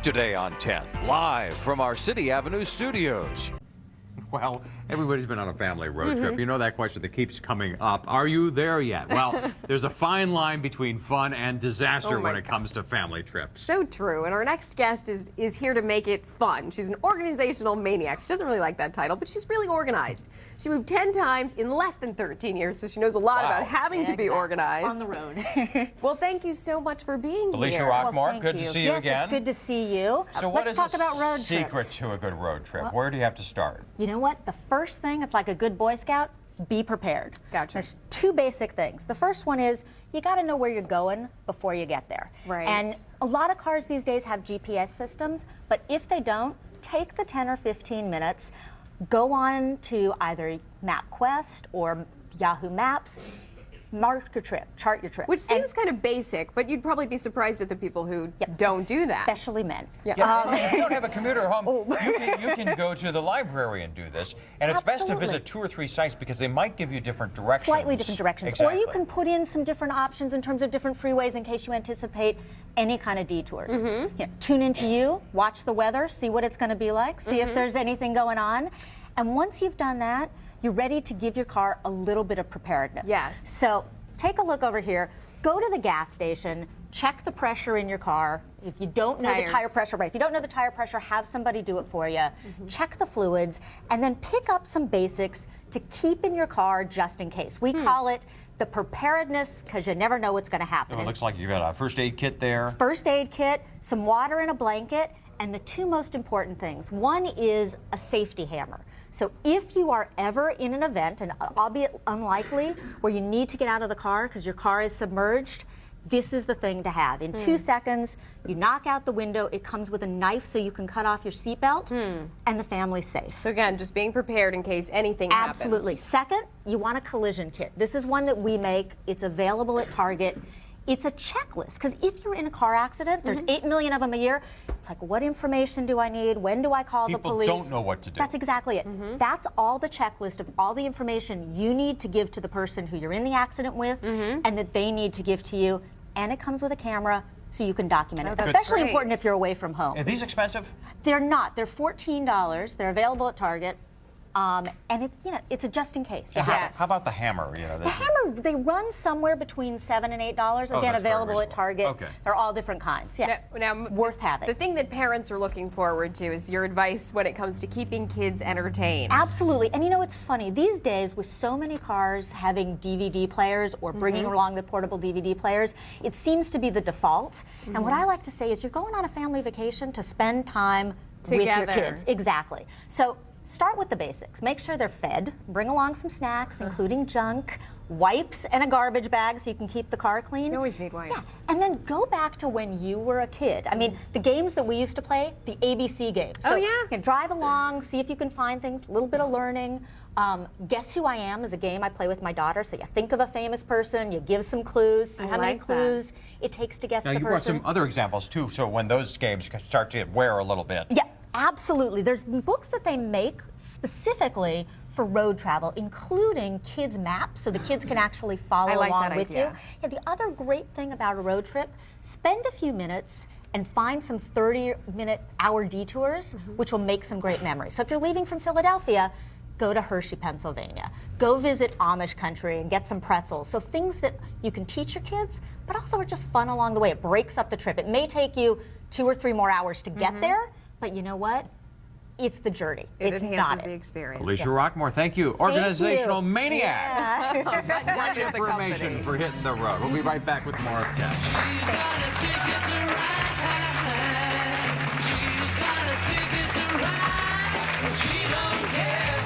Today on 10, live from our City Avenue studios. Well, everybody's been on a family road trip. You know that question that keeps coming up. Are you there yet? Well, there's a fine line between fun and disaster when it comes to family trips. So true. And our next guest is here to make it fun. She's an organizational maniac. She doesn't really like that title, but she's really organized. She moved 10 times in less than 13 years, so she knows a lot about having to be organized. On the road. Well, thank you so much for being Alicia here. Rockmore, good to see you again. Yes, it's good to see you. So what Let's is talk the about road secret trips. to a good road trip? Where do you have to start? You know what? The first thing, it's like a good Boy Scout, be prepared. Gotcha. There's two basic things. The first one is you got to know where you're going before you get there. Right. And a lot of cars these days have GPS systems, but if they don't, take the 10 or 15 minutes, go on to either MapQuest or Yahoo Maps, mark your trip, chart your trip. Which seems kind of basic, but you'd probably be surprised at the people who don't do that. Especially men. Yeah, if you don't have a computer at home, you can go to the library and do this. And it's best to visit 2 or 3 sites because they might give you different directions. Slightly different directions. Exactly. Or you can put in some different options in terms of different freeways in case you anticipate any kind of detours. Tune into you, watch the weather, see what it's going to be like, see if there's anything going on. And once you've done that, you're ready to give your car a little bit of preparedness. Yes. So take a look over here. Go to the gas station, check the pressure in your car. If you don't know the tire pressure, if you don't know the tire pressure, have somebody do it for you. Check the fluids, and then pick up some basics to keep in your car just in case. We call it the preparedness because you never know what's going to happen. Oh, it looks like you've got a first aid kit there. First aid kit, some water and a blanket, and the two most important things. One is a safety hammer. So if you are ever in an event, and albeit unlikely, where you need to get out of the car because your car is submerged, this is the thing to have. In 2 seconds, you knock out the window. It comes with a knife so you can cut off your seatbelt, and the family's safe. So again, just being prepared in case anything happens. Absolutely. Second, you want a collision kit. This is one that we make. It's available at Target. It's a checklist, because if you're in a car accident, there's 8 million of them a year. It's like, what information do I need? When do I call the police? People don't know what to do. That's exactly it. That's all the checklist of all the information you need to give to the person who you're in the accident with and that they need to give to you. And it comes with a camera so you can document it. Especially important if you're away from home. Are these expensive? They're not. They're $14. They're available at Target. And it's, it's a just in case. How about the hammer? The hammer, they run somewhere between $7 and $8. Again, available at Target. Okay. They're all different kinds. Now, worth having. The thing that parents are looking forward to is your advice when it comes to keeping kids entertained. Absolutely. And it's funny, these days with so many cars having DVD players or bringing along the portable DVD players, it seems to be the default. And what I like to say is you're going on a family vacation to spend time with your kids. Exactly. So start with the basics. Make sure they're fed. Bring along some snacks, including junk, wipes, and a garbage bag so you can keep the car clean. You always need wipes. And then go back to when you were a kid. I mean, the games that we used to play, the ABC games. So, you drive along, see if you can find things, a little bit of learning. Guess Who I Am is a game I play with my daughter. So you think of a famous person, you give some clues, see how many clues it takes to guess the person. Now, you brought some other examples, too, so when those games start to wear a little bit. Yeah. Absolutely. There's books that they make specifically for road travel, including kids' maps, so the kids can actually follow along with you. Yeah, the other great thing about a road trip, spend a few minutes and find some 30-minute hour detours, which will make some great memories. So if you're leaving from Philadelphia, go to Hershey, Pennsylvania. Go visit Amish country and get some pretzels. So things that you can teach your kids, but also are just fun along the way. It breaks up the trip. It may take you 2 or 3 more hours to get there, but you know what? It's the journey. It enhances the experience. Alicia Rockmore, thank you. Organizational maniac. Yeah. Great information for hitting the road. We'll be right back with more of 10. She's got a ticket to ride. She's got a ticket to ride. She don't care.